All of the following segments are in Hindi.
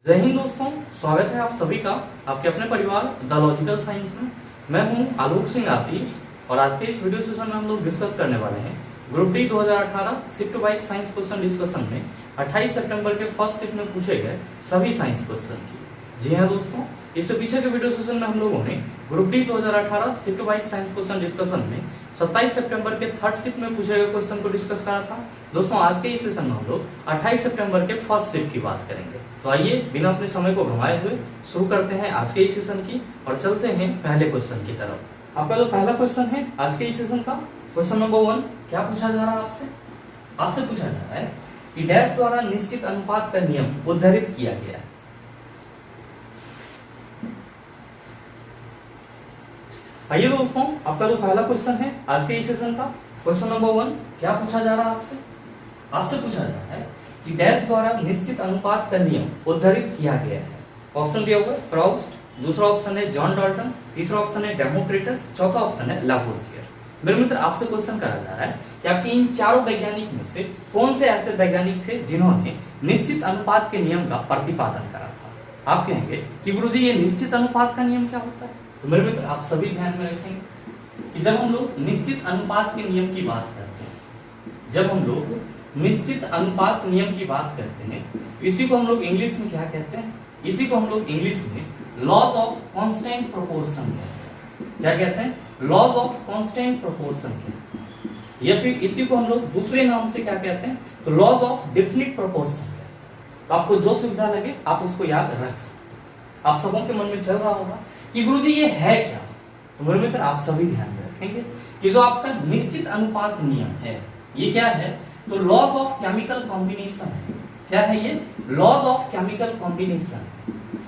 जय हिंद दोस्तों, स्वागत है आप सभी का आपके अपने परिवार द लॉजिकल साइंस में। मैं हूं आलोक सिंह आतीश और आज के इस वीडियो सेशन में हम लोग डिस्कस करने वाले हैं group D 2018 shift wise science question discussion में 28 सितंबर के फर्स्ट शिफ्ट में पूछे गए सभी साइंस क्वेश्चन की। जी हाँ दोस्तों, इससे पीछे के वीडियो सेशन में हम लोगों ने group D 2018 shift wise science question discussion में 27 सितंबर के थर्ड शिफ्ट में पूछे गए क्वेश्चन को डिस्कस करा था। दोस्तों आज के इस सेशन में हम लोग 28 सितंबर के फर्स्ट शिफ्ट की बात करेंगे। तो आइए बिना अपने समय को गंवाए हुए शुरू करते हैं आज के इस सेशन की और चलते हैं पहले क्वेश्चन की तरफ। आपका जो पहला क्वेश्चन है आज के इस सेशन का, क्वेश्चन नंबर 1, क्या पूछा जा रहा है आपसे पूछा जा रहा है कि डैश द्वारा निश्चित अनुपात का नियम उद्धृत किया गया है। आइए दोस्तों, आपका जो पहला क्वेश्चन है आज के इस सेशन का, क्वेश्चन नंबर 1, क्या पूछा जा रहा है आपसे पूछा जा रहा है कि डैश द्वारा निश्चित अनुपात का नियम उद्धृत किया गया है। ऑप्शन दिया हुआ है प्राउस्ट, दूसरा ऑप्शन है जॉन डाल्टन, तीसरा ऑप्शन है डेमोक्रिटस, चौथा ऑप्शन है लावोसियर। मेरे मित्र आपसे क्वेश्चन करा जा रहा है कि आपके इन चारों वैज्ञानिक में से कौन से ऐसे वैज्ञानिक थे जिन्होंने निश्चित अनुपात के नियम का प्रतिपादन करा था। आप कहेंगे कि गुरुजी ये निश्चित अनुपात का नियम क्या होता है। तो मेरे मित्र आप सभी ध्यान में रखेंगे कि जब हम लोग निश्चित अनुपात के नियम की बात करते हैं, जब हम लोग निश्चित अनुपात नियम की बात करते हैं, इसी को हम लोग इंग्लिश में क्या कहते हैं, इसी को हम लोग इंग्लिश में लॉज ऑफ कांस्टेंट प्रोपोर्शन कहते हैं। क्या कहते हैं? लॉज ऑफ कांस्टेंट प्रोपोर्शन कहते हैं, या फिर इसी को हम लोग दूसरे नाम से क्या कहते हैं, तो लॉज ऑफ डेफिनिट प्रोपोर्शन कहते हैं। तो आपको जो सुविधा लगे आप उसको याद रख सकते हैं। आप सबों के मन में चल रहा होगा कि गुरुजी ये है क्या। तो मेरे मित्र आप सभी ध्यान में रखेंगे कि जो आपका निश्चित अनुपात नियम है ये क्या है, तो लॉज ऑफ केमिकल कॉम्बिनेशन है। क्या है ये? Laws of chemical combination.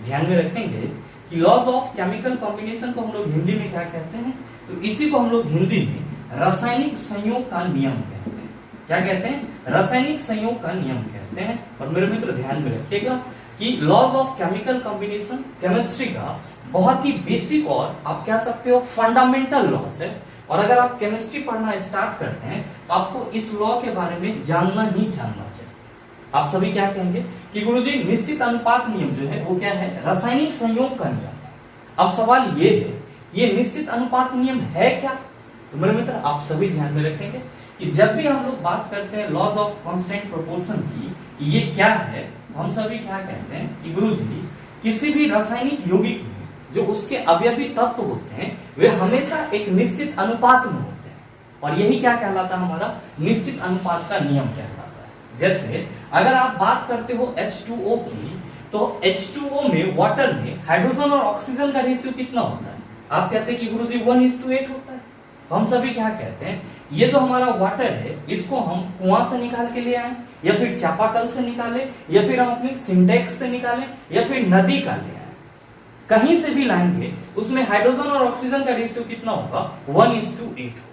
ध्यान में रखेंगे कि लॉज ऑफ केमिकल कॉम्बिनेशन को हम लोग हिंदी में क्या कहते हैं, तो इसी को हम लोग हिंदी में रासायनिक संयोग का नियम कहते हैं। क्या कहते हैं? रासायनिक संयोग का नियम कहते हैं। और मेरे मित्र ध्यान में रखिएगा कि laws of chemical combination chemistry का बहुत ही बेसिक और आप कह सकते हो फंडामेंटल लॉज है। और अगर आप केमिस्ट्री पढ़ना स्टार्ट करते हैं तो आपको इस लॉ के बारे में जानना ही जानना चाहिए। आप सभी क्या कहेंगे कि गुरुजी निश्चित अनुपात नियम जो है वो क्या है, रासायनिक संयोग का नियम। अब सवाल ये है, ये निश्चित अनुपात नियम है क्या। तो मेरे मित्र आप सभी ध्यान में रखेंगे कि जब भी हम लोग बात करते हैं लॉज ऑफ कांस्टेंट प्रोपोर्शन की, ये क्या है, तो हम सभी क्या कहते हैं कि गुरुजी किसी भी रासायनिक यौगिक में जो उसके अवयवी तत्व होते हैं वे हमेशा एक निश्चित अनुपात में होते हैं। और यही क्या कहलाता है, हमारा निश्चित अनुपात का नियम कहलाता है। जैसे अगर आप बात करते हो H2O की, तो H2O में वाटर में हाइड्रोजन और ऑक्सीजन का रेशियो कितना होता है। आप कहते हैं कि गुरुजी 1:8 होता है। तो हम सभी क्या कहते हैं, ये जो हमारा वाटर है इसको हम कुआं से निकाल के ले आए, या फिर चापाकल से निकाले, या फिर हम अपने सिंटेक्स से निकाले, या फिर नदी का ले आए, कहीं से भी लाएंगे उसमें हाइड्रोजन और ऑक्सीजन का रेशियो कितना होगा, 1:8 होगा।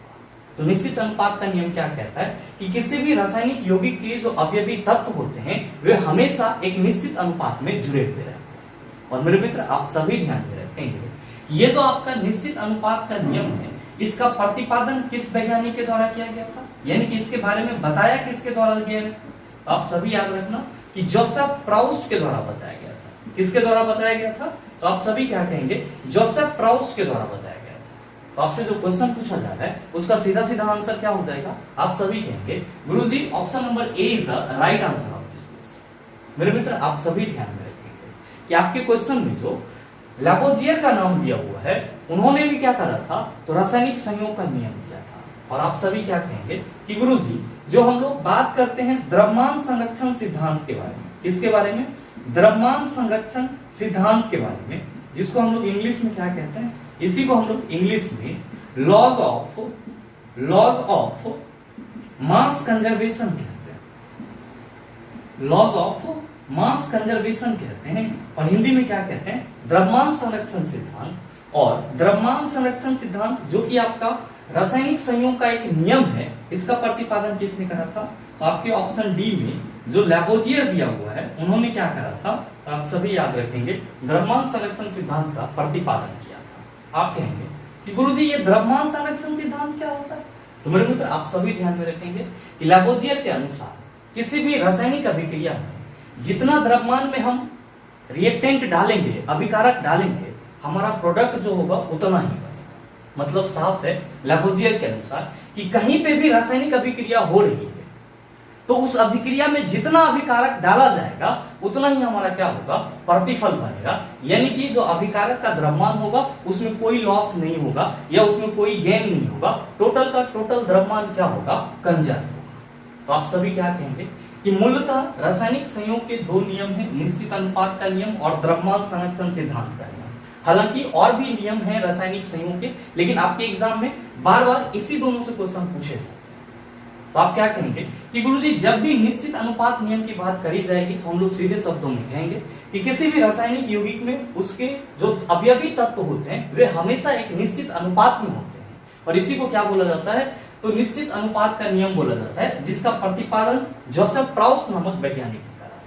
तो निश्चित अनुपात का नियम क्या कहता है कि किसी भी रासायनिक यौगिक के जो अवयवी तत्व होते हैं वे हमेशा एक निश्चित अनुपात में जुड़े हुए रहते हैं। और मेरे मित्र आप सभी ध्यान में रखेंगे ये जो आपका निश्चित अनुपात का नियम है इसका प्रतिपादन किस वैज्ञानिक के द्वारा किया गया था, यानी कि इसके बारे में बताया किसके द्वारा गया है। आप सभी याद रखना कि जोसेफ प्राउस्ट के द्वारा बताया गया था। किसके द्वारा बताया गया था, तो आप सभी क्या कहेंगे, जोसेफ प्राउस्ट के द्वारा बताया गया था। तो आपसे जो क्वेश्चन पूछा जा रहा है उसका सीधा सीधा आंसर क्या हो जाएगा, आप सभी कहेंगे गुरुजी option number A is the right answer of this question. मेरे मित्र आप सभी ध्यान में रखेंगे कि आपके क्वेश्चन में जो लावोसियर का नाम दिया हुआ है उन्होंने भी क्या करा था, तो रासायनिक संयोग का नियम दिया था। और आप सभी क्या कहेंगे कि गुरुजी जो हम लोग बात करते हैं द्रव्यमान संरक्षण सिद्धांत के बारे में, किसके बारे में, द्रव्यमान संरक्षण सिद्धांत के बारे में, जिसको हम लोग इंग्लिश में क्या कहते हैं, इसी को हम लोग इंग्लिश में लॉज ऑफ मास कंजर्वेशन कहते हैं। लॉज ऑफ मास कंजर्वेशन कहते हैं और हिंदी में क्या कहते हैं, द्रव्यमान संरक्षण सिद्धांत। और द्रव्यमान संरक्षण सिद्धांत जो कि आपका रासायनिक संयोग का एक नियम है, इसका प्रतिपादन किसने करा था, तो आपके ऑप्शन डी में जो लावोसियर दिया हुआ है उन्होंने क्या करा था, तो आप सभी याद रखेंगे द्रव्यमान संरक्षण सिद्धांत का प्रतिपादन किया था। आप कहेंगे कि गुरुजी ये द्रव्यमान संरक्षण सिद्धांत क्या होता है। तो मेरे मित्र आप सभी ध्यान में रखेंगे कि लावोसियर के अनुसार किसी भी रासायनिक अभिक्रिया में जितना द्रव्यमान में हम रिएक्टेंट डालेंगे, अभिकारक डालेंगे, हमारा प्रोडक्ट जो होगा उतना ही बनेगा। मतलब साफ है लैवोजियर के अनुसार कि कहीं पे भी रासायनिक अभिक्रिया हो रही है तो उस अभिक्रिया में जितना अभिकारक डाला जाएगा उतना ही हमारा क्या होगा, प्रतिफल बनेगा। यानी कि जो अभिकारक का द्रव्यमान होगा उसमें कोई लॉस नहीं होगा या उसमें कोई गेन नहीं होगा, टोटल का टोटल द्रव्यमान क्या होगा, कंजर्व होगा। तो आप सभी क्या कहेंगे कि मूलतः रासायनिक संयोग के दो नियम है, निश्चित अनुपात का नियम और द्रव्यमान संरक्षण सिद्धांत का नियम। हालांकि और भी नियम है रासायनिक संयोग के, लेकिन आपके एग्जाम में बार बार इसी दोनों से क्वेश्चन पूछे जाते हैं। तो आप क्या कहेंगे कि गुरुजी जब भी निश्चित अनुपात नियम की बात करी जाएगी तो हम लोग सीधे शब्दों में कहेंगे कि किसी भी रासायनिक यौगिक में उसके जो अवयवी तत्व होते हैं वे हमेशा एक निश्चित अनुपात में होते हैं और इसी को क्या बोला जाता है, तो निश्चित अनुपात का नियम बोला जाता है, जिसका प्रतिपादन जोसेफ प्राउस नामक वैज्ञानिक ने करा था।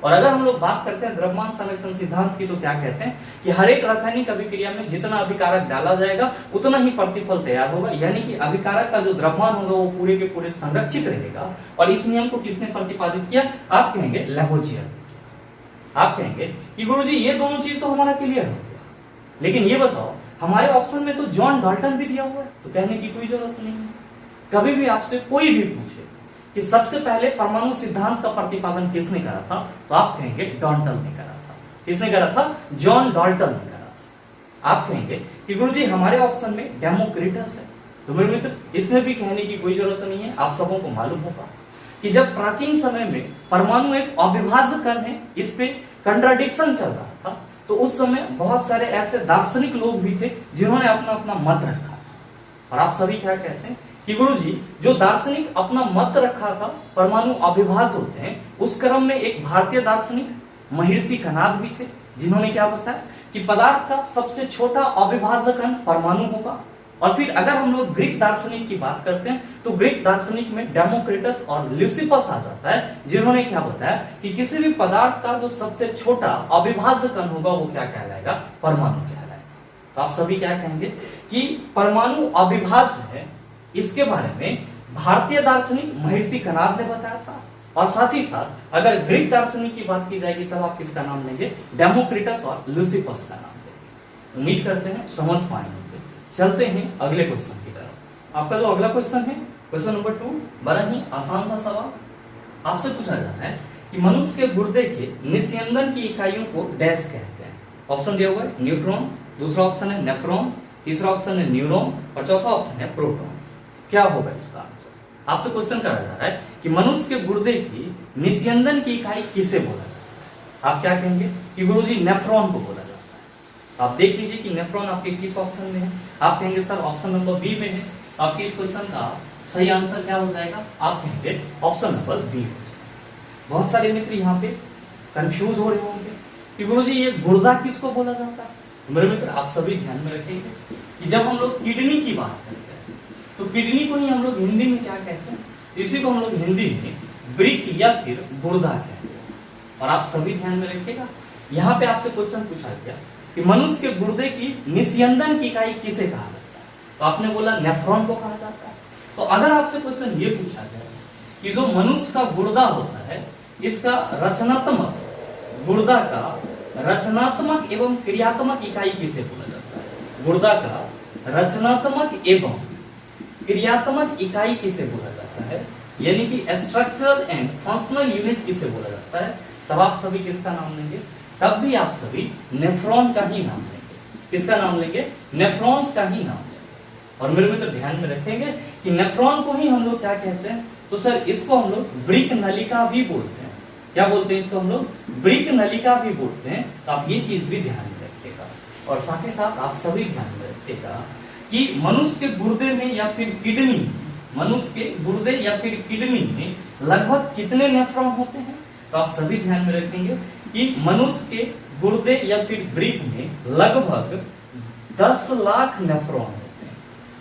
और अगर हम लोग बात करते हैं द्रव्यमान संरक्षण सिद्धांत की तो क्या कहते हैं कि हर एक रासायनिक अभिक्रिया में जितना अभिकारक डाला जाएगा उतना ही प्रतिफल तैयार होगा, यानी कि अभिकारक का जो द्रव्यमान होगा वो पूरे के पूरे संरक्षित रहेगा। और इस नियम को किसने प्रतिपादित किया, आप कहेंगे लैवोजियर। आप कहेंगे कि गुरुजी ये दोनों चीज तो हमारा क्लियर हो गया, लेकिन ये बताओ हमारे ऑप्शन में तो जॉन डाल्टन भी दिया हुआ है, तो कहने की कोई जरूरत नहीं है। कभी भी आपसे कोई भी पूछे कि सबसे पहले परमाणु सिद्धांत का प्रतिपादन किसने करा था, तो आप कहेंगे डाल्टन ने करा था। किसने करा था, जॉन डाल्टन ने करा था। आप कहेंगे कि गुरुजी हमारे ऑप्शन में डेमोक्रिटस है, तो मेरे मित्र इसमें भी कहने की कोई जरूरत नहीं है। आप सबों को मालूम होगा कि जब प्राचीन समय में परमाणु एक अविभाज्य कण है, इस पे कंट्राडिक्शन चल रहा था, तो उस समय बहुत सारे ऐसे दार्शनिक लोग भी थे जिन्होंने अपना अपना मत रखा था। और आप सभी क्या कहते हैं कि गुरुजी जो दार्शनिक अपना मत रखा था परमाणु अविभाज्य होते हैं, उस क्रम में एक भारतीय दार्शनिक महर्षि कणाद भी थे जिन्होंने क्या बताया कि पदार्थ का सबसे छोटा अविभाज्य कण परमाणु होगा। और फिर अगर हम लोग ग्रीक दार्शनिक की बात करते हैं तो ग्रीक दार्शनिक में डेमोक्रिटस और ल्यूसिपस आ जाता है, जिन्होंने क्या बताया कि किसी भी पदार्थ का जो सबसे छोटा अविभाज्य कण होगा वो क्या कहलाएगा, परमाणु कहलाएगा। तो आप सभी क्या कहेंगे कि परमाणु अविभाज्य है, इसके बारे में भारतीय दार्शनिक महर्षि कणाद ने बताया था। और साथ ही साथ अगर ग्रीक दार्शनिक की बात की जाएगी तब आप किसका नाम लेंगे, डेमोक्रिटस और ल्यूसिपस का नाम लेंगे। उम्मीद करते हैं समझ पाएंगे। चलते हैं अगले क्वेश्चन की तरफ। आपका जो अगला क्वेश्चन है क्वेश्चन नंबर 2, बड़ा ही आसान सा सवाल आपसे पूछा जा रहा है कि मनुष्य के गुर्दे के निस्यंदन की इकाइयों को डैश कहते हैं। ऑप्शन दिया हुआ है न्यूट्रॉन्स, दूसरा ऑप्शन है नेफ्रॉन्स, तीसरा ऑप्शन है न्यूरॉन और चौथा ऑप्शन है प्रोटॉन्स। क्या होगा इसका आंसर? आपसे क्वेश्चन करा जा रहा है कि मनुष्य के गुर्दे की निस्यंदन की इकाई किसे बोला जाता है। आप क्या कहेंगे कि गुरुजी नेफ्रॉन को बोला जाता है। आप देख लीजिए कि नेफ्रॉन आपके किस ऑप्शन में है। आप कहेंगे सर ऑप्शन नंबर बी में है। आपके इस क्वेश्चन का सही आंसर क्या हो जाएगा, आप कहेंगे ऑप्शन नंबर बी हो जाएगा। बहुत सारे मित्र यहाँ पे कंफ्यूज हो रहे होंगे कि गुरुजी ये गुर्दा किसको बोला जाता है। मेरे मित्र आप सभी ध्यान में रखेंगे कि जब हम लोग किडनी की बात करते हैं तो किडनी को ही हम लोग हिंदी में क्या कहते हैं, इसी को हम लोग हिंदी में ब्रिक या फिर गुर्दा कहते हैं। और आप सभी ध्यान में रखिएगा, यहाँ पे आपसे क्वेश्चन पूछा गया कि मनुष्य के गुर्दे की निस्यंदन की इकाई किसे कहा जाता है, तो आपने बोला नेफ्रॉन को कहा जाता है। तो अगर आपसे क्वेश्चन ये पूछा जाए कि जो मनुष्य का गुर्दा होता है इसका रचनात्मक, गुर्दा का रचनात्मक एवं क्रियात्मक इकाई किसे बोला जाता है, गुर्दा का रचनात्मक एवं क्रियात्मक इकाई किसे बोला जाता है, यानी कि स्ट्रक्चरल एंड फंक्शनल यूनिट किसे बोला जाता है, तब आप सभी किसका नाम लेंगे, तब भी आप सभी नेफ्रॉन का ही नाम लेंगे। किसका नाम लेंगे, नेफ्रॉन्स का ही नाम लेंगे। और मेरे मित्र ध्यान में रखेंगे कि नेफ्रॉन को ही हम लोग क्या कहते हैं, तो सर इसको हम लोग वृक्क नलिका भी बोलते हैं। क्या बोलते हैं इसको, हम लोग वृक्क नलिका भी बोलते हैं। तो आप ये चीज भी ध्यान में रखिएगा। और साथ ही साथ आप सभी ध्यान में रखिएगा कि मनुष्य के गुर्दे में या फिर किडनी, मनुष्य के गुर्दे या फिर किडनी में लगभग कितने नेफ्रॉन होते हैं। तो आप सभी ध्यान में रखेंगे कि मनुष्य के गुर्दे या फिर वृक्क में लगभग 10 लाख नेफ्रॉन होते हैं।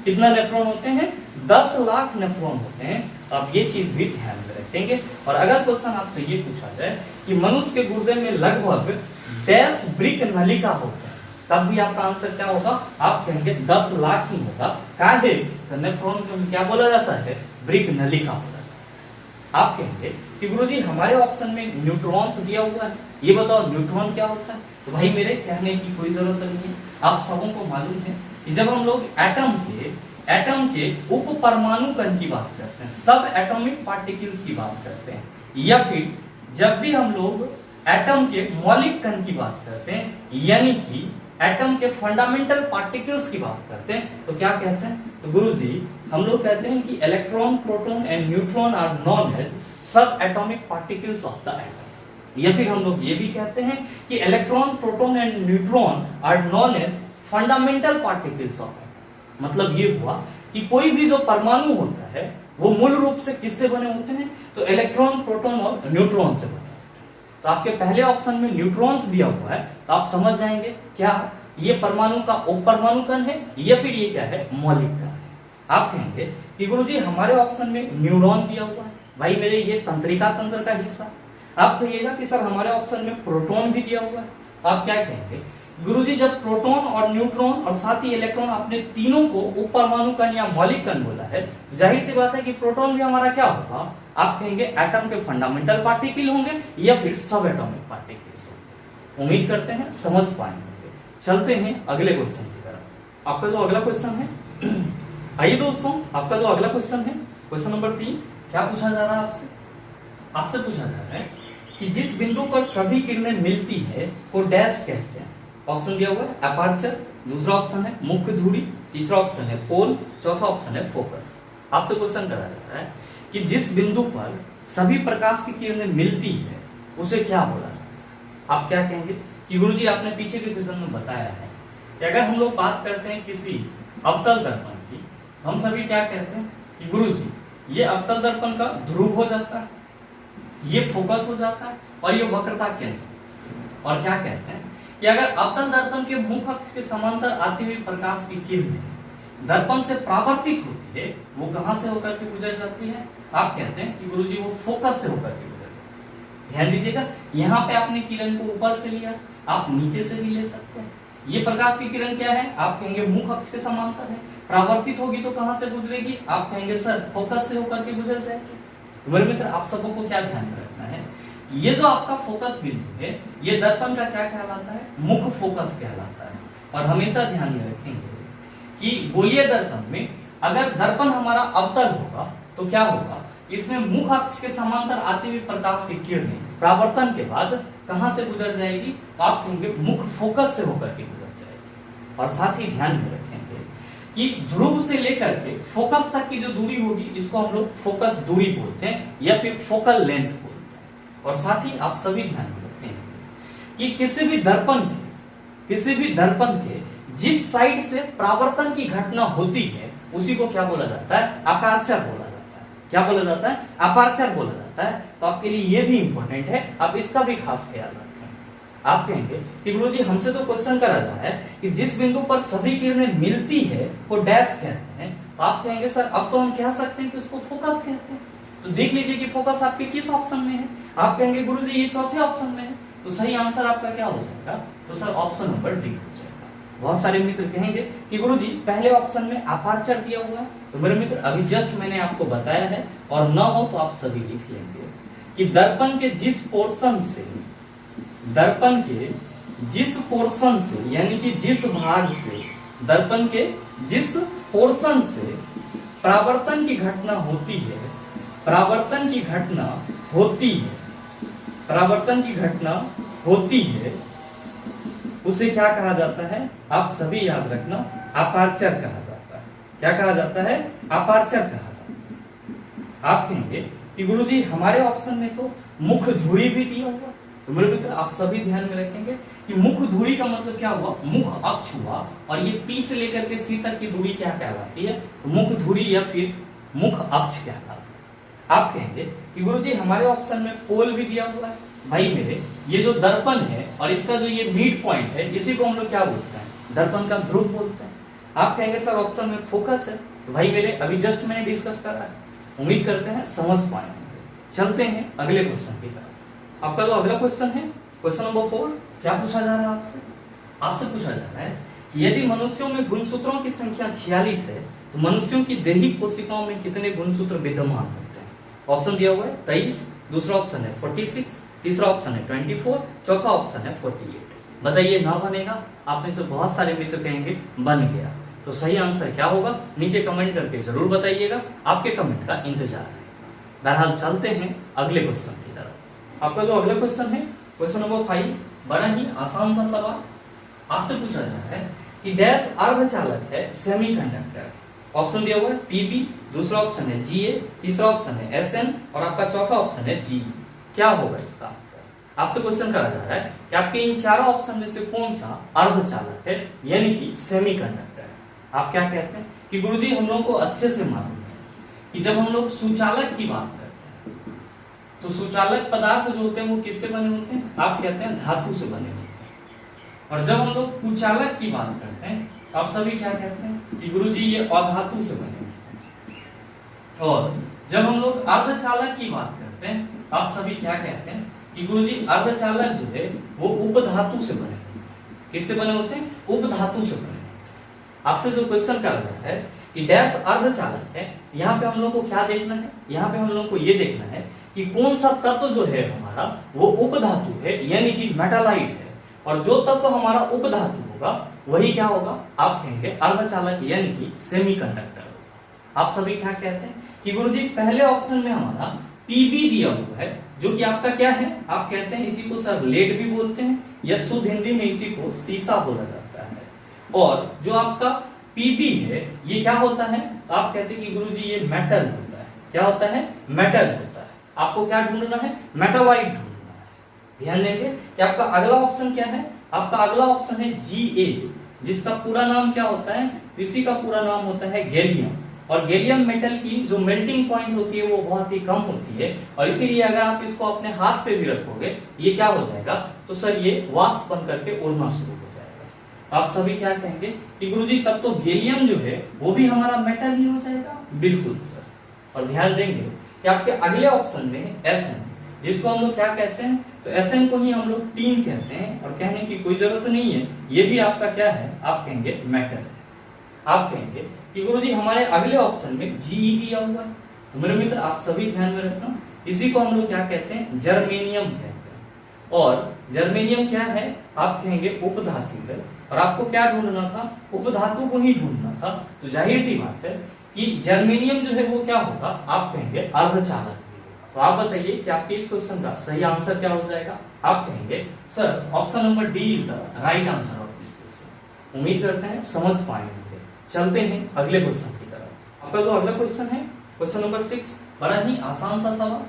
कितना नेफ्रॉन होते हैं, 10 लाख नेफ्रॉन होते हैं। आप ये चीज भी ध्यान में रखेंगे। और अगर क्वेश्चन आपसे ये पूछा जाए कि मनुष्य के गुर्दे में लगभग 10 वृक्क नलिका होते हैं, तब भी आपका आंसर क्या होगा, आप कहेंगे 10 लाख ही होगा। काहे, तो नेफ्रॉन को क्या बोला जाता है, वृक्क नलिका बोला जाता है। आप कहेंगे कि गुरुजी हमारे ऑप्शन में न्यूट्रॉन्स दिया हुआ है, ये बताओ न्यूट्रॉन क्या होता है। तो भाई मेरे कहने की कोई जरूरत नहीं है, आप सबों को मालूम है कि जब हम लोग एटम के उप परमाणु कण की बात करते हैं, सब एटॉमिक पार्टिकल्स की बात करते हैं, या फिर जब भी हम लोग एटम के मौलिक कण की बात करते हैं यानी कि एटम के फंडामेंटल पार्टिकल्स की बात करते हैं, तो क्या कहते हैं। तो गुरुजी हम लोग कहते हैं कि electron, proton and neutron are known as subatomic particles of the atom, या फिर हम लोग ये भी कहते हैं कि electron, proton and neutron are known as fundamental particles of atom. मतलब ये हुआ कि कोई भी जो परमाणु होता है वो मूल रूप से किससे बने होते हैं, तो इलेक्ट्रॉन, प्रोटॉन और न्यूट्रॉन से बने होते हैं। तो आपके पहले ऑप्शन में न्यूट्रॉन्स दिया हुआ है, तो आप समझ जाएंगे क्या ये परमाणु का उप परमाणु कण है या फिर ये क्या है, मौलिक कण है। आप कहेंगे कि गुरुजी हमारे ऑप्शन में न्यूरॉन दिया हुआ है, भाई मेरे ये तंत्रिका तंत्र का हिस्सा। आप कहिएगा कि सर हमारे ऑप्शन में प्रोटॉन भी दिया हुआ है, आप क्या कहेंगे, गुरुजी जब प्रोटॉन और न्यूट्रॉन और साथ ही इलेक्ट्रॉन आपने तीनों को उप परमाणु कण या मौलिक कण बोला है, जाहिर सी बात है कि प्रोटॉन भी हमारा क्या होगा, आप कहेंगे एटम के फंडामेंटल पार्टिकल होंगे या फिर सब एटॉमिक पार्टिकल्स होंगे। उम्मीद करते हैं समझ पाएंगे। चलते हैं अगले क्वेश्चन की तरफ। आपका जो अगला क्वेश्चन है आइए दोस्तों, आपका जो अगला क्वेश्चन है क्वेश्चन नंबर 3, क्या पूछा जा रहा है आपसे पूछा जा रहा है कि जिस बिंदु पर सभी किरणें मिलती है को डैश कहते हैं। ऑप्शन दिया हुआ है अपर्चर, दूसरा ऑप्शन है मुख्य धुरी, तीसरा ऑप्शन है पोल, चौथा ऑप्शन है फोकस। आपसे क्वेश्चन करा जा रहा है कि जिस बिंदु पर सभी प्रकाश की किरणें मिलती है उसे क्या बोला जाता है। आप क्या कहेंगे कि गुरुजी आपने पीछे के सेशन में बताया है कि अगर हम लोग बात करते हैं किसी अवतल दर्पण की, हम सभी क्या कहते हैं कि गुरुजी ये अवतल दर्पण का ध्रुव हो जाता है, ये फोकस हो जाता है और ये वक्रता केंद्र। और क्या कहते हैं कि अगर अवतल दर्पण के मुख्य अक्ष के समांतर आती हुई प्रकाश की किरणें दर्पण से परावर्तित होती है, वो कहां से होकर के गुजर जाती है, आप कहते हैं कि गुरुजी वो फोकस से होकर के गुजर जाती है। ध्यान दीजिएगा, यहाँ पे आपने किरण को ऊपर से लिया, आप नीचे से भी ले सकते हैं। ये प्रकाश की किरण क्या है, आप कहेंगे मुख्य अक्ष के समांतर है, परावर्तित होगी तो कहां से गुजरेगी, आप कहेंगे सर फोकस से होकर के गुजर जाएगी। मेरे मित्र आप सबको को क्या ध्यान रखना है, ये जो आपका फोकस बिंदु है ये दर्पण का क्या कहलाता है, मुख्य फोकस कहलाता है। और हमेशा ध्यान में रखेंगे कि गोलीय दर्पण में अगर दर्पण हमारा अवतल होगा तो क्या होगा, इसमें मुख्य अक्ष के समांतर आती हुई प्रकाश की किरणें परावर्तन के बाद कहां से गुजर जाएगी, आप कहेंगे मुख्य फोकस से होकर के गुजर जाएगी। और साथ ही ध्यान में रखेंगे कि ध्रुव से लेकर के फोकस तक की जो दूरी होगी इसको हम लोग फोकस दूरी बोलते हैं या फिर फोकल लेंथ बोलते हैं। और साथ ही आप सभी ध्यान में रखेंगे कि किसी भी दर्पण के जिस साइड से परावर्तन की घटना होती है उसी को क्या बोला जाता है, अपर्चर बोला जाता है। क्या बोला जाता है, अपर्चर बोला जाता है। तो आपके लिए ये भी इंपॉर्टेंट है, आप इसका भी खास ख्याल रखें। आप कहेंगे कि गुरुजी हमसे तो क्वेश्चन करा जा रहा है कि जिस बिंदु पर सभी किरणें मिलती है वो डैश कहते हैं, तो आप कहेंगे सर अब तो हम कह सकते हैं कि उसको फोकस कहते हैं। तो देख लीजिए कि फोकस आपके किस ऑप्शन में है, आप कहेंगे गुरुजी ये चौथे ऑप्शन में है, तो सही आंसर आपका क्या हो जाएगा, तो सर ऑप्शन नंबर डी हो जाएगा। बहुत सारे मित्र कहेंगे कि गुरुजी पहले ऑप्शन में अपर्चर दिया हुआ है, तो मेरे मित्र अभी जस्ट मैंने आपको बताया है, और न हो तो आप सभी लिख लेंगे कि दर्पण के जिस पोर्शन से यानी कि जिस भाग से दर्पण के जिस पोर्शन से परावर्तन की घटना होती है उसे क्या कहा जाता है, आप सभी याद रखना, अपर्चर कहा जाता है। क्या कहा जाता है, अपर्चर कहा जाता है। आप कहेंगे कि गुरुजी हमारे ऑप्शन में तो मुख्य धुरी भी दिया हुआ, तो मेरे मित्र आप सभी ध्यान में रखेंगे कि मुख्य धुरी का मतलब क्या हुआ, मुख्य अक्ष हुआ, और ये पी से लेकर के सी तक की दूरी क्या कहलाती है, तो मुख्य धुरी या फिर मुख्य अक्ष कहलाता है। आप कहेंगे कि गुरुजी हमारे ऑप्शन में पोल भी दिया हुआ है, भाई मेरे ये जो दर्पण है और इसका जो ये मिड पॉइंट है इसी को हम लोग क्या बोलते हैं, दर्पण का ध्रुव बोलते हैं। आप कहेंगे सर ऑप्शन में फोकस है, तो भाई मेरे अभी जस्ट मैंने डिस्कस करा है, उम्मीद करते हैं समझ पाएंगे। चलते हैं अगले क्वेश्चन की तरफ। आपका जो अगला क्वेश्चन है क्वेश्चन नंबर 4, क्या पूछा जा रहा है आपसे पूछा जा रहा है यदि मनुष्यों में गुणसूत्रों की संख्या 46 है तो मनुष्यों की दैहिक कोशिकाओं में कितने गुणसूत्र विद्यमान होते हैं। ऑप्शन दिया हुआ है 23, दूसरा ऑप्शन है 46, तीसरा ऑप्शन है 24, चौथा ऑप्शन है 48। बताइए ना बनेगा? आप में से बहुत सारे मित्र कहेंगे बन गया। तो सही आंसर क्या होगा नीचे कमेंट करके जरूर बताइएगा, आपके कमेंट का इंतजार है। बहरहाल चलते हैं अगले क्वेश्चन की तरफ। आपका जो अगला क्वेश्चन है क्वेश्चन नंबर 5, बड़ा ही आसान सा सवाल आपसे पूछा जा रहा है कि डैश अर्धचालक है सेमीकंडक्टर। ऑप्शन दिया हुआ है पीबी, दूसरा ऑप्शन है जीए, तीसरा ऑप्शन है एसएन और आपका चौथा ऑप्शन है जी। क्या होगा इसका आंसर? आपसे क्वेश्चन करा जा रहा है कि आपके इन चारों ऑप्शन में से कौन सा अर्धचालक है यानी कि सेमीकंडक्टर है। आप क्या कहते हैं कि गुरुजी हम लोग को अच्छे से मालूम है कि जब हम लोग सुचालक की बात करते हैं तो सुचालक पदार्थ जो होते हैं वो किससे बने होते हैं? आप कहते हैं धातु से बने होते हैं। और जब हम लोग कुचालक की बात करते हैं तो आप सभी क्या कहते हैं कि गुरुजी ये अधातु से बने होते हैं। और जब हम लोग अर्धचालक की बात करते हैं तो आप सभी क्या कहते हैं कि गुरुजी अर्धचालक जो है वो उपधातु से बने होते हैं। किससे बने होते हैं? उपधातु से बने। आपसे जो क्वेश्चन कर रहा है कि डैश अर्धचालक है, यहाँ पे हम लोग को क्या देखना है? यहाँ पे हम लोग को ये देखना है कि कौन सा तत्व जो है हमारा वो उपधातु है यानी कि मेटालाइट है, और जो तत्व हमारा उपधातु होगा वही क्या होगा? आप कहेंगे अर्धचालक यानी कि सेमीकंडक्टर। आप सभी क्या कहते हैं कि गुरुजी पहले ऑप्शन में हमारा पीबी दिया हुआ है जो कि आपका क्या है? आप कहते हैं इसी को सर लेड भी बोलते हैं या शुद्ध हिंदी में इसी को सीसा बोला जाता है। और जो आपका पीबी है ये क्या होता है? आप कहते हैं कि गुरुजी ये मेटल होता है। क्या होता है? मेटल होता है। आपको क्या ढूंढना है? मेटालाइट ढूंढना है। ध्यान देंगे कि आपका अगला ऑप्शन क्या है? आपका अगला ऑप्शन है जीए, जिसका पूरा नाम क्या होता है? इसी का पूरा नाम होता है गैलियम। और गैलियम मेटल की जो मेल्टिंग पॉइंट होती है वो बहुत ही कम होती है, और इसीलिए अगर आप इसको अपने हाथ पे भी रखोगे ये क्या हो जाएगा? तो सर ये वाष्प बन करके उड़ना शुरू हो जाएगा। आप सभी क्या कहेंगे कि गुरुजी तब तो गैलियम जो है वो भी हमारा मेटल ही हो जाएगा। बिल्कुल सर। और ध्यान देंगे कि आपके अगले ऑप्शन में एसएन, जिसको हम लोग क्या कहते हैं? तो एसएन को ही हम लोग टीन कहते हैं, और कहने की कोई जरूरत नहीं है, ये भी आपका क्या है? आप कहेंगे मेटल है। आप कहेंगे कि गुरुजी हमारे अगले ऑप्शन में जीई दिया हुआ है। तो मेरे मित्र आप सभी ध्यान में रखना, इसी को हम लोग क्या कहते हैं? जर्मेनियम कहते हैं। और जर्मेनियम क्या है? आप कहेंगे उपधातु है, और आपको क्या ढूंढना था? उपधातु को ही ढूंढना था। तो जाहिर सी बात है कि जर्मेनियम जो है वो क्या होगा? आप कहेंगे अर्धचालक। तो आप बताइए कि आपके इस क्वेश्चन का सही आंसर क्या हो जाएगा? आप कहेंगे sir option number D is the right answer of this question. उम्मीद करते हैं समझ पाएंगे। चलते हैं अगले क्वेश्चन की तरफ। आपका जो अगला क्वेश्चन है क्वेश्चन नंबर 6, बड़ा ही आसान सा सवाल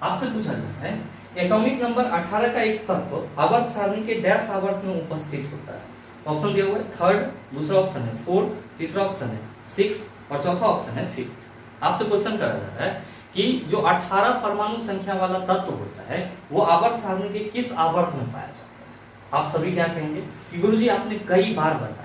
आपसे पूछा जाता है। एटॉमिक नंबर 18 का एक तत्व आवर्त सारणी के डैश आवर्त में उपस्थित होता है। ऑप्शन दिया हुआ है 3rd, दूसरा ऑप्शन है 4th, तीसरा ऑप्शन है 6th और चौथा ऑप्शन है 5th। आपसे क्वेश्चन करा जा रहा है कि जो 18 परमाणु संख्या वाला तत्व होता है वो आवर्त सारणी के किस आवर्त में पाया जाता है? आप सभी क्या कहेंगे कि गुरुजी आपने कई बार बताया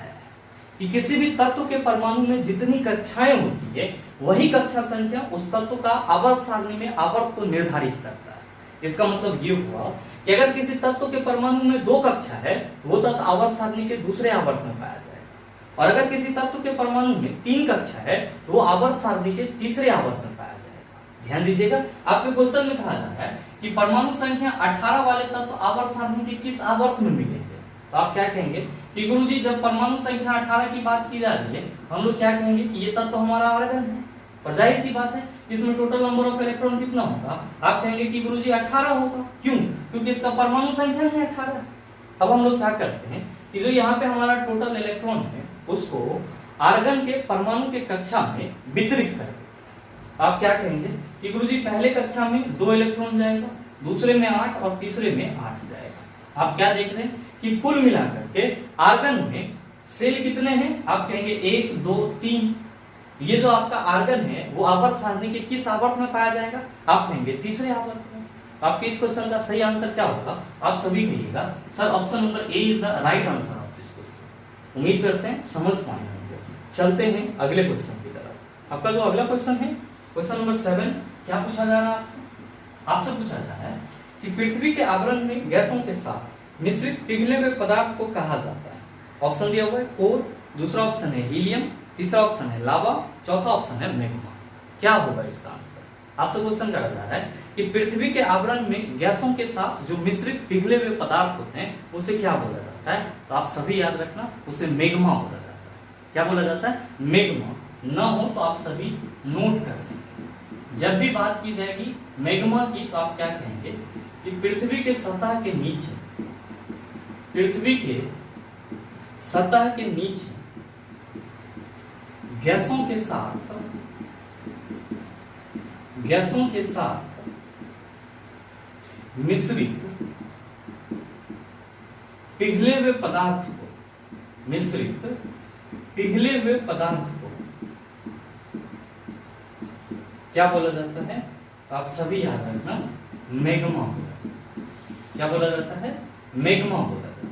कि किसी भी तत्व के परमाणु में जितनी कक्षाएं होती है वही कक्षा संख्या उस तत्व का आवर्त सारणी में आवर्त को निर्धारित करता है। इसका मतलब ये हुआ कि अगर किसी तत्व के परमाणु में 2 कक्षा है वो तत्व आवर्त सारणी के दूसरे आवर्त में पाया जाएगा, और अगर किसी तत्व के परमाणु में 3 कक्षा है तो वो आवर्त सारणी के तीसरे आवर्त में पाया जाएगा। ध्यान दीजिएगा, आपके क्वेश्चन में कहा जा रहा है कि परमाणु संख्या 18 वाले तत्व आवर्त सारणी के किस आवर्त में मिलेंगे। तो आप क्या कहेंगे कि गुरुजी जब परमाणु संख्या 18 की बात की जा रही है हम लोग क्या कहेंगे कि ये तत्व हमारा आर्गन है, और जाहिर सी बात है इसमें टोटल नंबर ऑफ इलेक्ट्रॉन कितना होगा? आप कहेंगे कि गुरुजी 18 होगा। क्यों? क्योंकि इसका परमाणु संख्या है 18। अब हम लोग क्या करते हैं कि जो यहाँ पे हमारा टोटल इलेक्ट्रॉन है उसको आर्गन के परमाणु के कक्षा में वितरित कर देते हैं। आप क्या कहेंगे कि गुरुजी पहले कक्षा में 2 इलेक्ट्रॉन जाएगा, दूसरे में 8 और तीसरे में 8 जाएगा। आप क्या देख रहे हैं कि कुल मिलाकर के आर्गन में सेल कितने हैं? आप कहेंगे 1 2 3। ये जो आपका आर्गन है वो आवर्त सारणी के किस आवर्त में पाया जाएगा? आप कहेंगे तीसरे आवर्त में। आपके इस क्वेश्चन का सही आंसर क्या होगा? आप सभी कहिएगा sir option number A is the right answer of this question. उम्मीद करते हैं समझ पाएंगे। चलते हैं अगले क्वेश्चन की तरफ। आपका जो अगला क्वेश्चन है क्वेश्चन नंबर 7, क्या पूछा जा रहा है आपसे? आपसे पूछा जा रहा है कि पृथ्वी के आवरण में गैसों के साथ मिश्रित पिघले हुए पदार्थ को कहा जाता है। ऑप्शन दिया हुआ है कोर, दूसरा ऑप्शन है हीलियम, तीसरा ऑप्शन है लावा, चौथा ऑप्शन है मैग्मा। क्या होगा इसका आंसर? आपसे क्वेश्चन करा जा रहा है कि पृथ्वी के आवरण में गैसों के साथ जो मिश्रित पिघले हुए पदार्थ होते हैं उसे क्या बोला जाता है? तो आप सभी याद रखना, उसे मेग्मा बोला जाता है। क्या बोला जाता है? मेग्मा। न हो तो आप सभी नोट कर लें। जब भी बात की जाएगी मेग्मा की तो आप क्या कहेंगे कि पृथ्वी के सतह के नीचे, पृथ्वी के सतह के नीचे गैसों के साथ मिश्रित पिघले हुए पदार्थ को, मिश्रित पिघले हुए पदार्थ को क्या बोला जाता है? तो आप सभी याद रखना, मेग्मा बोला। क्या बोला जाता है? मेग्मा बोला जाता है।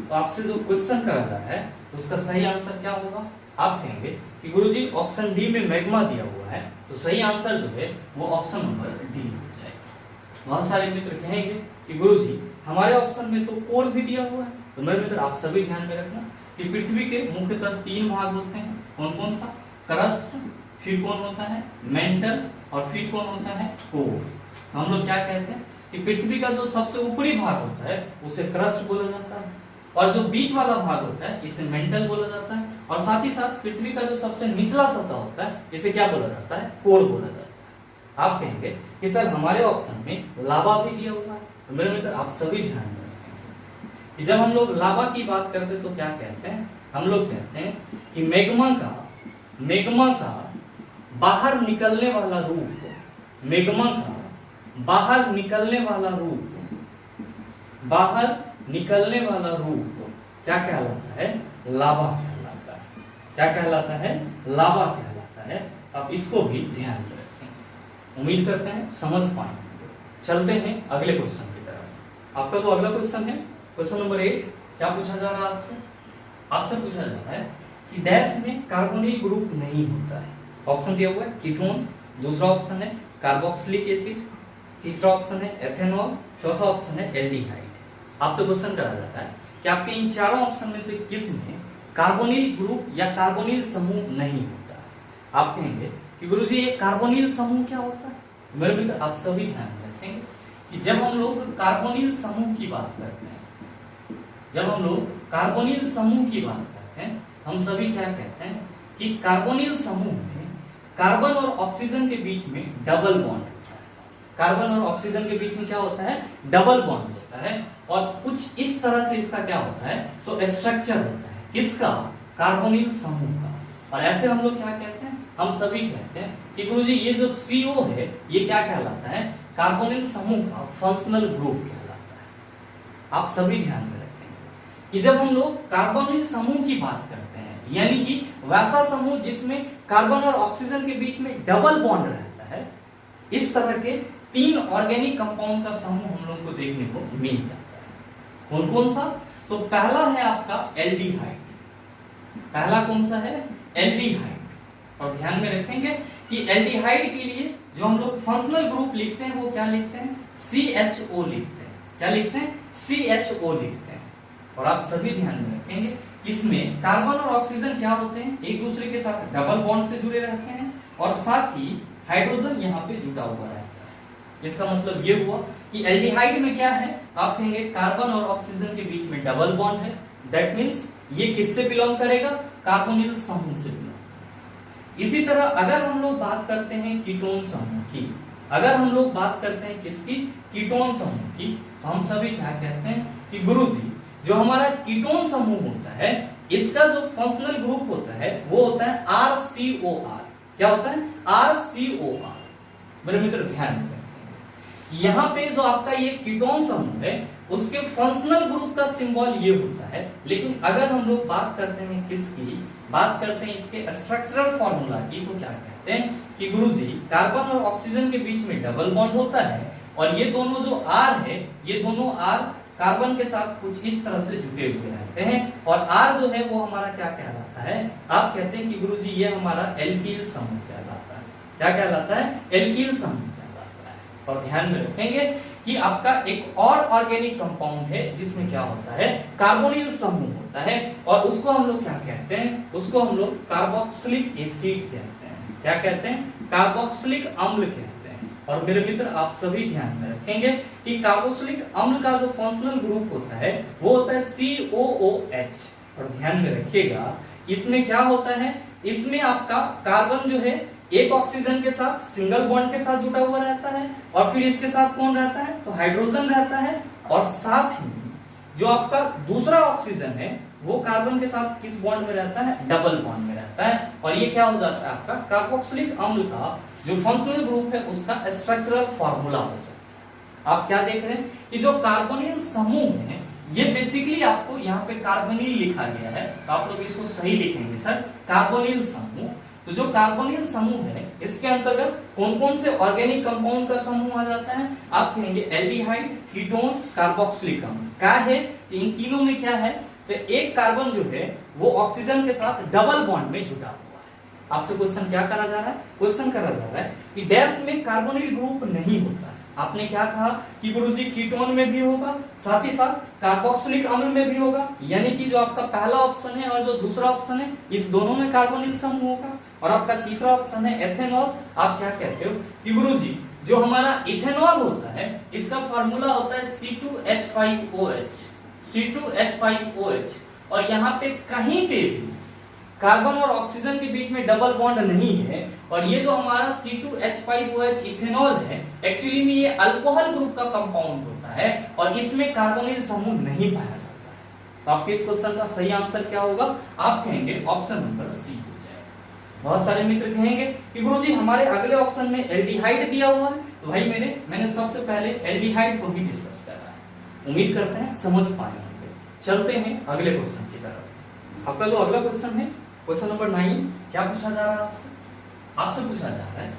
तो आपसे जो क्वेश्चन करा जा रहा है उसका सही आंसर क्या होगा? आप कहेंगे कि गुरुजी ऑप्शन डी में मैग्मा दिया हुआ है, तो सही आंसर जो है वो ऑप्शन नंबर डी हो जाएगा। बहुत सारे मित्र कहेंगे कि गुरुजी हमारे ऑप्शन में तो कोर भी दिया हुआ है। तो मेरे मित्र आप सभी ध्यान में रखना कि पृथ्वी के मुख्यतः 3 भाग होते हैं। कौन कौन सा? क्रस्ट, फिर कौन होता है? मेंटल, और फिर कौन होता है? कोर। तो हम लोग क्या कहते हैं कि पृथ्वी का जो सबसे ऊपरी भाग होता है उसे क्रस्ट बोला जाता है, और जो बीच वाला भाग होता है इसे मेंटल बोला जाता है, और साथ ही साथ पृथ्वी का जो सबसे निचला सतह होता है इसे क्या बोला जाता है? कोर बोला जाता है। आप कहेंगे कि सर हमारे ऑप्शन में लावा भी दिया हुआ है। तो मेरे मित्र आप सभी ध्यान में रखेंगे कि जब हम लोग लावा की बात करते हैं तो क्या कहते हैं? हम लोग कहते हैं कि मेग्मा का बाहर निकलने वाला रूप, मेग्मा का बाहर निकलने वाला रूप, बाहर निकलने वाला रूप क्या कहलाता है? लावा कहलाता है। क्या कहलाता है? लावा कहलाता है। अब इसको भी ध्यान में रखें। उम्मीद करते हैं समझ पाएंगे। चलते हैं अगले क्वेश्चन की तरफ। आपका तो अगला क्वेश्चन है क्वेश्चन नंबर 8। क्या पूछा जा रहा है आपसे? आपसे पूछा जा रहा है कि डैश में कार्बोनिल ग्रुप नहीं होता है। ऑप्शन दिया हुआ है कीटोन, दूसरा ऑप्शन है कार्बोक्सिलिक एसिड, तीसरा ऑप्शन है एथेनॉल, चौथा ऑप्शन है एल्डिहाइड। आपसे क्वेश्चन करा जाता है कि आपके इन चारों ऑप्शन में से किस में कार्बोनिल ग्रुप या कार्बोनिल समूह नहीं होता है? आप कहेंगे कि गुरुजी ये कार्बोनिल समूह क्या होता है? मेरे मित्र आप सभी ध्यान रखेंगे कि जब हम लोग कार्बोनिल समूह की बात करते हैं, जब हम लोग कार्बोनिल समूह की बात करते हैं हम सभी क्या कहते हैं कि कार्बोनिल समूह में कार्बन और ऑक्सीजन के बीच में डबल बॉन्ड होता है। कार्बन और ऑक्सीजन के बीच में क्या होता है? डबल बॉन्ड होता है, और कुछ इस तरह से इसका क्या होता है? तो स्ट्रक्चर होता है। किसका? कार्बोनिल समूह का। और ऐसे हम लोग क्या कहते हैं? हम सभी कहते हैं कि गुरुजी ये जो CO है ये क्या कहलाता है? कार्बोनिल समूह का फंक्शनल ग्रुप कहलाता है। आप सभी ध्यान में रखेंगे कि जब हम लोग कार्बोनिल समूह की बात करते हैं, यानी कि वैसा समूह जिसमें कार्बन और ऑक्सीजन के बीच में डबल बॉन्ड रहता है, इस तरह के 3 ऑर्गेनिक कंपाउंड का समूह हम लोग को देखने को मिल जाता है। कौन कौन सा? तो पहला है आपका एल्डिहाइड। पहला कौन सा है? एल्डिहाइड। और ध्यान में रखेंगे कि एल्डिहाइड के लिए जो हम लोग फंक्शनल ग्रुप लिखते हैं वो क्या लिखते हैं? CHO लिखते हैं। क्या लिखते हैं? CHO लिखते हैं। और आप सभी ध्यान में रखेंगे इसमें कार्बन और ऑक्सीजन क्या होते हैं? एक दूसरे के साथ डबल बॉन्ड से जुड़े रहते हैं, और साथ ही हाइड्रोजन यहाँ पे जुटा हुआ रहता है। इसका मतलब ये हुआ कि एल्डिहाइड में क्या है? आप कहेंगे कार्बन और ऑक्सीजन के बीच में डबल बॉन्ड है। दैट मींस ये किससे बिलोंग करेगा? कार्बोनिल समूह से बिलोंग। इसी तरह अगर हम लोग बात करते हैं कीटोन समूह की, अगर हम लोग बात करते हैं किसकी? कीटोन समूह की, तो हम सभी क्या कहते हैं कि गुरुजी जो हमारा कीटोन समूह होता है इसका जो फंक्शनल ग्रुप होता है वो होता है RCOR। क्या होता है? RCOR। मेरे मित्र ध्यान रखें, यहाँ पे जो आपका ये कीटोन समूह है उसके फंक्शनल ग्रुप का सिंबल ये होता है। लेकिन अगर हम लोग बात करते हैं किसकी? बात करते हैं इसके स्ट्रक्चरल फॉर्मूला की, तो क्या कहते हैं कि गुरुजी कार्बन और ऑक्सीजन के बीच में डबल बॉन्ड होता है, और ये दोनों जो R है ये दोनों R कार्बन के साथ कुछ इस तरह से जुटे हुए रहते हैं, और R जो है वो हमारा क्या कहलाता है? आप कहते हैं कि गुरुजी ये हमारा एल्कील समूह कहलाता है। क्या कहलाता है? एल्कील समूह कहलाता है। और ध्यान में रखेंगे कि आपका एक और ऑर्गेनिक कंपाउंड है जिसमें क्या होता है? कार्बोनिल समूह होता है, और उसको हम लोग क्या कहते हैं? उसको हम लोग कार्बोक्सिलिक एसिड कहते हैं। क्या कहते हैं? कार्बोक्सिलिक अम्ल कहते हैं। और मेरे मित्र आप सभी ध्यान में रखेंगे कि कार्बोक्सिलिक अम्ल का जो फंक्शनल ग्रुप होता है वो होता है COOH। और ध्यान में रखिएगा इसमें क्या होता है, इसमें आपका कार्बन जो है एक ऑक्सीजन के साथ सिंगल बॉन्ड के साथ जुड़ा हुआ रहता है, और फिर इसके साथ कौन रहता है? तो हाइड्रोजन रहता है, और साथ ही जो आपका दूसरा ऑक्सीजन है वो कार्बन के साथ किस बॉन्ड में रहता है? डबल बॉन्ड में रहता है। और ये क्या हो जाता है? आपका कार्बोक्सिलिक अम्ल का जो फंक्शनल ग्रुप है उसका स्ट्रक्चरल फार्मूला हो जाता है। आप क्या देख रहे हैं कि जो कार्बोनिल समूह है ये बेसिकली आपको यहाँ पे कार्बोनिल लिखा गया है, तो आप लोग इसको सही लिखेंगे सर, कार्बोनिल समूह। तो जो कार्बोनिल समूह है इसके अंतर्गत कौन कौन से ऑर्गेनिक कंपाउंड का समूह आ जाता है? आप कहेंगे एल्डिहाइड, कीटोन, कार्बोक्सिलिक अम्ल। क्या है? इन तीनों में क्या है? तो एक कार्बन जो है वो ऑक्सीजन के साथ डबल बॉन्ड में जुड़ा हुआ है। आपसे क्वेश्चन क्या करा जा रहा है? क्वेश्चन करा जा रहा है कि डैश में कार्बोनिल ग्रुप नहीं होता है। आपने क्या कहा कि गुरुजी कीटोन में भी होगा, साथ ही साथ कार्बोक्सिलिक अम्ल में भी होगा, यानी कि जो आपका पहला ऑप्शन है और जो दूसरा ऑप्शन है इस दोनों में कार्बोनिल समूह होगा। और आपका तीसरा ऑप्शन है एथेनॉल। आप क्या कहते हो कि गुरुजी जो हमारा इथेनॉल होता है इसका फार्मूला होता है C2H5OH, C2H5OH। और यहाँ पे कहीं पे भी कार्बन और ऑक्सीजन के बीच में डबल बॉन्ड नहीं है, और ये जो हमारा C2H5OH इथेनॉल है एक्चुअली में ये अल्कोहल ग्रुप का कंपाउंड होता है और इसमें कार्बोनिल समूह नहीं पाया जाता है। तो आपके इस क्वेश्चन का सही आंसर क्या होगा? आप कहेंगे ऑप्शन नंबर सी हो जाएगा। बहुत सारे मित्र कहेंगे कि गुरुजी हमारे अगले ऑप्शन में एल्डिहाइड दिया हुआ है, तो भाई मैंने सबसे पहले एल्डिहाइड को ही डिस्कस करा है। उम्मीद करते हैं समझ पाए होंगे। चलते हैं अगले क्वेश्चन की तरफ। आपका जो अगला क्वेश्चन है क्वेश्चन नंबर 9, क्या पूछा जा रहा है आपसे? आपसे पूछा जा रहा है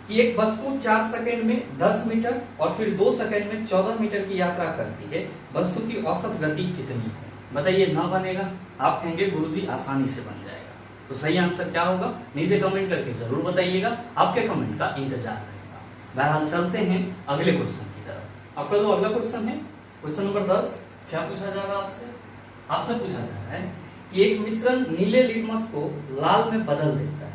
कि एक वस्तु 4 सेकंड में 10 मीटर और फिर 2 सेकंड में 14 मीटर की यात्रा करती है, वस्तु की औसत गति कितनी है? बताइए। ना बनेगा? आप कहेंगे गुरुजी आसानी से बन जाएगा। तो सही आंसर क्या होगा? नीचे कमेंट करके जरूर बताइएगा, आपके कमेंट का इंतजार रहेगा। बहरहाल चलते हैं अगले क्वेश्चन की तरफ। आपका जो अगला क्वेश्चन है क्वेश्चन नंबर 10, क्या पूछा जा रहा है आपसे? आपसे पूछा जा रहा है कि एक मिश्रण नीले लिटमस को लाल में बदल देता है,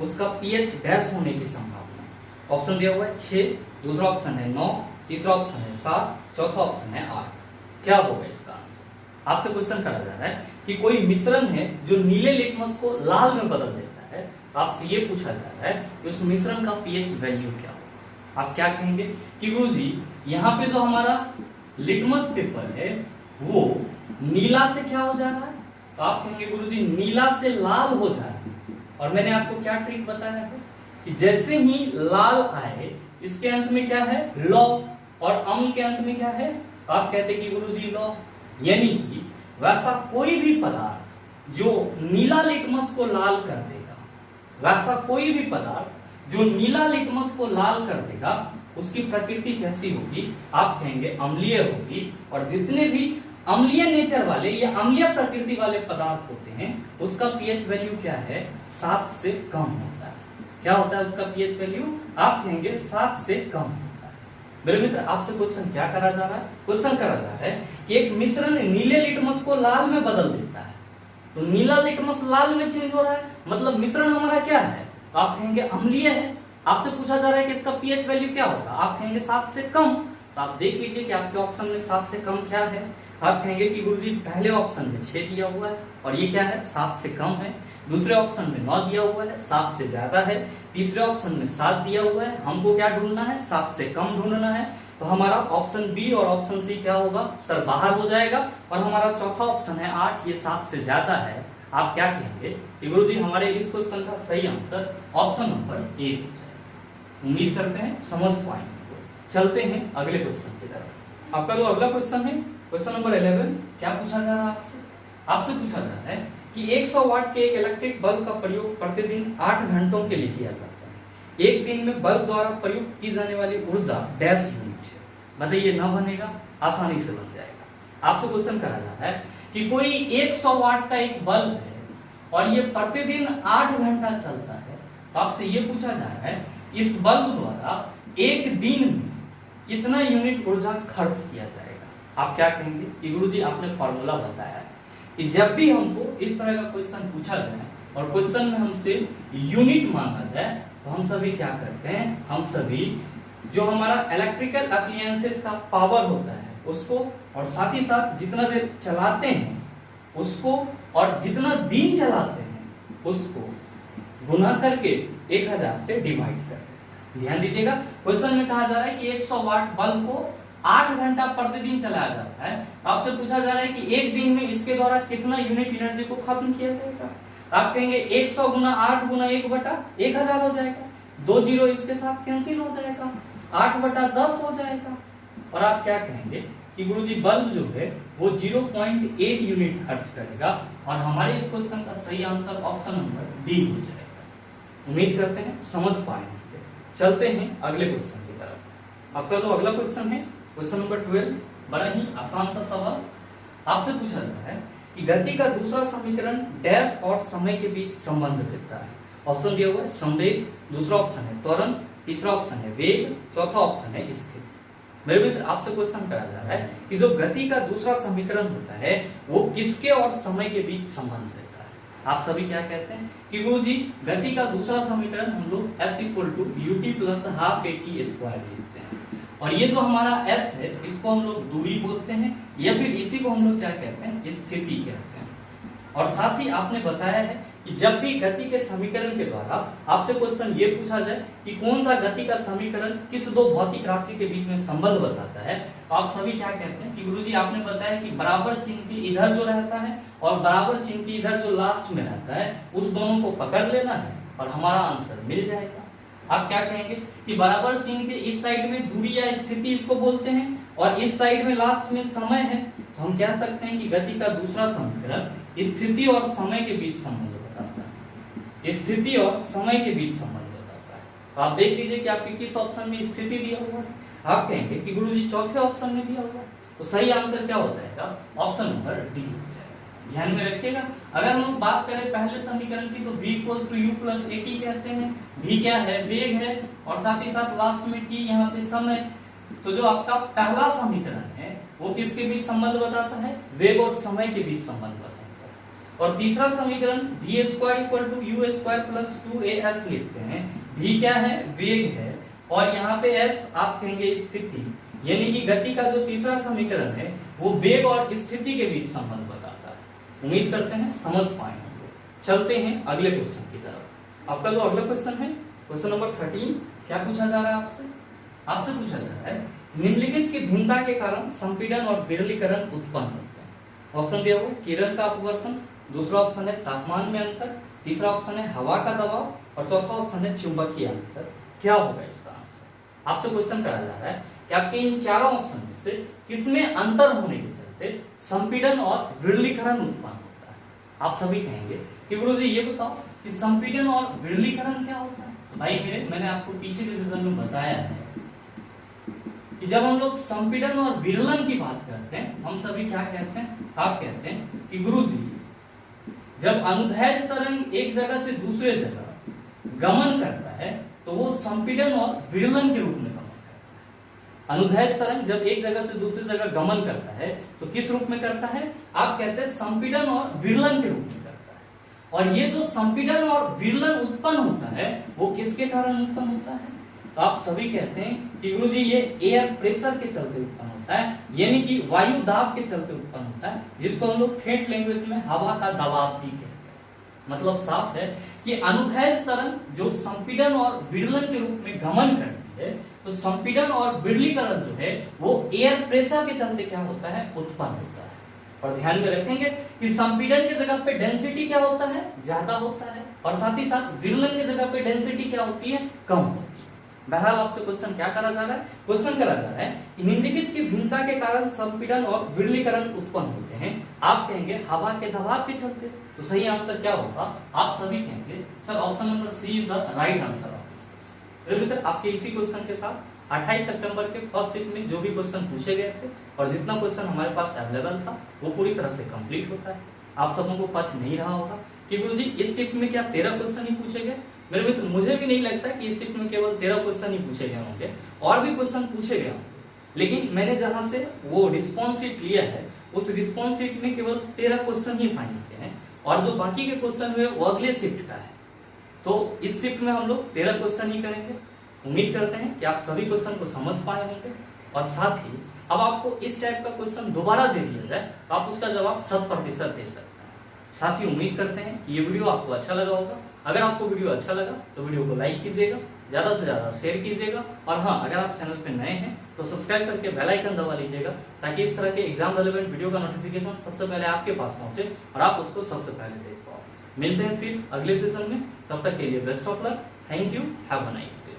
उसका पीएच डैश होने की संभावना। ऑप्शन दिया हुआ है 6, दूसरा ऑप्शन है 9, तीसरा ऑप्शन है 7, चौथा ऑप्शन है 8। क्या होगा इसका आंसर? आपसे क्वेश्चन करा जा रहा है कि कोई मिश्रण है जो नीले लिटमस को लाल में बदल देता है, आपसे ये पूछा जा रहा है कि उस मिश्रण का पीएच वैल्यू क्या होगा। आप क्या कहेंगे कि गुरुजी यहाँ पे जो हमारा लिटमस पेपर है वो नीला से क्या हो जा रहा है? तो आप कहेंगे गुरुजी नीला से लाल हो जा रहा है। और मैंने आपको क्या ट्रिक बताया है कि जैसे ही लाल आए इसके अंत में क्या है? लौ, और अम्ल के अंत में क्या है? आप कहते कि गुरुजी लौ। यानी कि वैसा कोई भी पदार्थ जो नीला लिटमस को लाल कर देगा, वैसा कोई भी पदार्थ जो नीला लिटमस को लाल कर देगा उसकी प्रकृति कैसी होगी? आप कहेंगे अम्लीय होगी। और जितने भी अम्लीय नेचर वाले या अम्लीय प्रकृति वाले पदार्थ होते हैं उसका पीएच वैल्यू क्या है? 7 से कम होता है। क्या होता है उसका पीएच वैल्यू? आप कहेंगे 7 से कम होता है। मेरे मित्र आपसे क्वेश्चन क्या करा जा रहा है? क्वेश्चन करा जा रहा है कि एक मिश्रण नीले लिटमस को लाल में बदल देता है, तो नीला लिटमस लाल में चेंज हो रहा है, मतलब मिश्रण हमारा क्या है? तो आप कहेंगे अम्लीय है। आपसे पूछा जा रहा है कि इसका पीएच वैल्यू क्या होगा? आप कहेंगे 7 से कम। तो आप देख लीजिए कि आपके ऑप्शन में 7 से कम क्या है। आप कहेंगे कि गुरुजी पहले ऑप्शन में 6 दिया हुआ है और ये क्या है? 7 से कम है। दूसरे ऑप्शन में 9 दिया हुआ है, 7 से ज्यादा है। तीसरे ऑप्शन में 7 दिया हुआ है, हमको क्या ढूंढना है? 7 से कम ढूंढना है। तो हमारा ऑप्शन बी और ऑप्शन सी क्या होगा सर? बाहर हो जाएगा। और हमारा चौथा ऑप्शन है 8, ये 7 से ज्यादा है। आप क्या कहेंगे कि गुरुजी हमारे इस क्वेश्चन का सही आंसर ऑप्शन नंबर ए हो जाएगा। उम्मीद करते हैं समझ पाएंगे। चलते हैं अगले क्वेश्चन की तरफ। आपका जो अगला क्वेश्चन है क्वेश्चन नंबर 11, क्या पूछा जा रहा है आपसे? आपसे पूछा जा रहा है कि 100 वाट के एक इलेक्ट्रिक बल्ब का प्रयोग प्रतिदिन 8 घंटों के लिए किया जाता है। एक दिन में बल्ब द्वारा प्रयुक्त की जाने वाली ऊर्जा डैश यूनिट है। बताइए। ना बनेगा? आसानी से बन जाएगा। आपसे क्वेश्चन करा जा रहा है कि कोई 100 वाट का एक बल्ब है और ये प्रतिदिन 8 घंटा चलता है। तो आपसे ये पूछा जा रहा है इस बल्ब द्वारा एक दिन में कितना यूनिट ऊर्जा खर्च किया जाएगा। आप क्या कहेंगे कि गुरुजी आपने फॉर्मूला बताया है कि जब भी हमको इस तरह का क्वेश्चन पूछा जाए और क्वेश्चन में हमसे यूनिट मांगा जाए तो हम सभी क्या करते हैं, हम सभी जो हमारा इलेक्ट्रिकल अप्लायंसेस का पावर होता है उसको, और साथ ही साथ जितना देर चलाते हैं उसको, और जितना दिन चलाते हैं उसको गुना करके 1000 से डिवाइड करते हैं। ध्यान दीजिएगा, क्वेश्चन में कहा जा रहा है कि 100 वाट बल्ब को 8 घंटा प्रतिदिन चलाया जाता है। आपसे पूछा जा रहा है कि एक दिन में इसके द्वारा कितना यूनिट एनर्जी को खत्म किया जाएगा। आप कहेंगे 100 गुना 8 गुना 1/1000 हो जाएगा, 2 जीरो इसके साथ कैंसिल हो जाएगा, 8/10 हो जाएगा। और आप क्या कहेंगे कि गुरुजी बल्ब जो है वो 0.8 यूनिट खर्च करेगा, और हमारे इस क्वेश्चन का सही आंसर ऑप्शन नंबर डी हो जाएगा। उम्मीद करते हैं समझ पाएंगे। चलते हैं अगले क्वेश्चन की तरफ। आपका जो अगला क्वेश्चन है क्वेश्चन नंबर 12, बड़ा ही आसान सा सवाल। आपसे पूछा जाता है कि गति का दूसरा समीकरण डैश और समय के बीच संबंध देता है। ऑप्शन दिया हुआ है संवेग, दूसरा ऑप्शन है त्वरण, तीसरा ऑप्शन है वेग, चौथा ऑप्शन है स्थिति। मेरे मित्र आपसे क्वेश्चन करा जा रहा है कि जो गति का दूसरा समीकरण होता है वो किसके और समय के बीच संबंध देता है। आप सभी क्या कहते हैं कि गुरुजी गति का दूसरा समीकरण हम लोग s = ut + ½ at² लिखते हैं, और ये जो हमारा s है इसको हम लोग दूरी बोलते हैं, या फिर इसी को हम लोग क्या कहते हैं, स्थिति कहते हैं। और साथ ही आपने बताया है कि जब भी गति के समीकरण के द्वारा आपसे क्वेश्चन ये पूछा जाए कि कौन सा गति का समीकरण किस दो भौतिक राशि के बीच में संबंध बताता है, तो आप सभी क्या कहते हैं कि गुरुजी आपने बताया कि बराबर चिन्ह के इधर जो रहता है और बराबर चिन्ह के इधर जो लास्ट में रहता है उस दोनों को पकड़ लेना है और हमारा आंसर मिल जाएगा। आप क्या कहेंगे कि बराबर चिन्ह के इस साइड में दूरी या स्थिति इसको बोलते हैं, और इस साइड में लास्ट में समय है, तो हम कह सकते हैं कि गति का दूसरा समीकरण स्थिति और समय के बीच संबंध बताता है। स्थिति और समय के बीच संबंध बताता है। तो आप देख लीजिए कि आपके किस ऑप्शन में स्थिति दिया हुआ है। आप कहेंगे कि गुरुजी चौथे ऑप्शन में दिया हुआ है, तो सही आंसर क्या हो जाएगा, ऑप्शन नंबर डी हो जाएगा। ध्यान में रखिएगा। अगर हम लोग बात करें पहले समीकरण की तो v = u + at कहते हैं। v क्या है, वेग है, और साथ ही साथ लास्ट में t यहाँ पे समय। तो जो आपका पहला समीकरण है वो किसके बीच संबंध बताता है, वेग और समय के बीच संबंध बताता है। और तीसरा समीकरण v² = u² + 2as लिखते हैं। v क्या है, वेग है, और यहाँ पे s आप कहेंगे स्थिति, यानी कि गति का जो तीसरा समीकरण है वो वेग और स्थिति के बीच संबंध बताता है। उम्मीद करते हैं समझ पाएंगे। चलते हैं अगले क्वेश्चन की तरफ। आपका जो अगला क्वेश्चन है क्वेश्चन नंबर 13, क्या पूछा जा रहा है आपसे? आपसे पूछा जा रहा है निम्नलिखित की भिन्नता के कारण संपीड़न और विरलीकरण उत्पन्न होते हैं। ऑप्शन दिया हुआ है किरण का अपवर्तन, दूसरा ऑप्शन है तापमान में अंतर, तीसरा ऑप्शन है हवा का दबाव, और चौथा ऑप्शन है चुंबकीय अंतर। क्या होगा इसका आंसर? आपसे क्वेश्चन करा जा रहा है कि आपके इन चारों ऑप्शन में से किसमें अंतर होने के चलते संपीड़न और विरलीकरण उत्पन्न होता है। आप सभी कहेंगे कि गुरुजी ये बताओ कि संपीड़न और विरलीकरण क्या होता है। तो भाई मेरे, मैंने आपको पीछे के सेशन में बताया है कि जब हम लोग संपीड़न और विरलन की बात करते हैं हम सभी क्या कहते हैं, आप कहते हैं कि गुरुजी जब अनुदैर्ध्य तरंग एक जगह से दूसरे जगह गमन करता है तो वो संपीड़न और विरलन के रूप में गमन करता है। अनुदैर्ध्य तरंग जब एक जगह से दूसरी जगह गमन करता है तो किस रूप में करता है, आप कहते हैं संपीड़न और विरलन के रूप में करता है। और ये जो संपीड़न और विरलन उत्पन्न होता है वो किसके कारण उत्पन्न होता है, तो आप सभी कहते हैं कि गुरुजी ये एयर प्रेशर के चलते उत्पन्न होता है, यानी कि वायु दाब के चलते उत्पन्न होता है, जिसको हम लोग ठेठ लैंग्वेज में हवा का दबाव भी कहते हैं। मतलब साफ है कि अनुदैर्ध्य तरंग जो संपीड़न और विरलन के रूप में गमन करती है, तो संपीड़न और विरलीकरण जो है वो एयर प्रेशर के चलते क्या होता है, उत्पन्न होता है। और ध्यान में रखेंगे कि संपीड़न की जगह पे डेंसिटी क्या होता है, ज्यादा होता है, और साथ ही साथ विरलन की जगह पे डेंसिटी क्या होती है, कम होती है। बहरहाल आपसे क्वेश्चन क्या करा जा रहा है, क्वेश्चन करा जा रहा है कि निम्नलिखित की भिन्नता के कारण संपीड़न और विरलीकरण उत्पन्न होते हैं। आप कहेंगे हवा के दबाव के चलते, तो सही आंसर क्या होगा, आप सभी कहेंगे sir option number C is the right answer of this question. आपके इसी क्वेश्चन के साथ 28 सितंबर के फर्स्ट शिफ्ट में जो भी क्वेश्चन पूछे गए थे और जितना क्वेश्चन हमारे पास अवेलेबल था वो पूरी तरह से कंप्लीट होता है। आप सबों को पच नहीं रहा होगा कि गुरुजी इस शिफ्ट में क्या 13 क्वेश्चन ही पूछे गए। मेरे मित्र मुझे भी नहीं लगता कि इस शिफ्ट में केवल 13 क्वेश्चन ही पूछे गए होंगे, और भी क्वेश्चन पूछे गए होंगे, लेकिन मैंने जहां से वो रिस्पॉन्स शीट लिया है उस रिस्पॉन्स शीट में केवल 13 क्वेश्चन ही साइंस के हैं, और जो बाकी के क्वेश्चन हुए वो अगले शिफ्ट का है। तो इस शिफ्ट में हम लोग 13 क्वेश्चन ही करेंगे। उम्मीद करते हैं कि आप सभी क्वेश्चन को समझ पाए होंगे, और साथ ही अब आपको इस टाइप का क्वेश्चन दोबारा दे दिया जाए तो आप उसका जवाब 100% दे सकते हैं। साथ ही उम्मीद करते हैं कि ये वीडियो आपको अच्छा लगा होगा। अगर आपको वीडियो अच्छा लगा तो वीडियो को लाइक कीजिएगा, ज़्यादा से ज़्यादा शेयर कीजिएगा, और हाँ, अगर आप चैनल पे नए हैं तो सब्सक्राइब करके बेल आइकन दबा लीजिएगा, ताकि इस तरह के एग्जाम रेलेवेंट वीडियो का नोटिफिकेशन सबसे पहले आपके पास पहुंचे और आप उसको सबसे पहले देख पाओ। मिलते हैं फिर अगले सेशन में, तब तक के लिए best of luck. Thank you, have a nice day.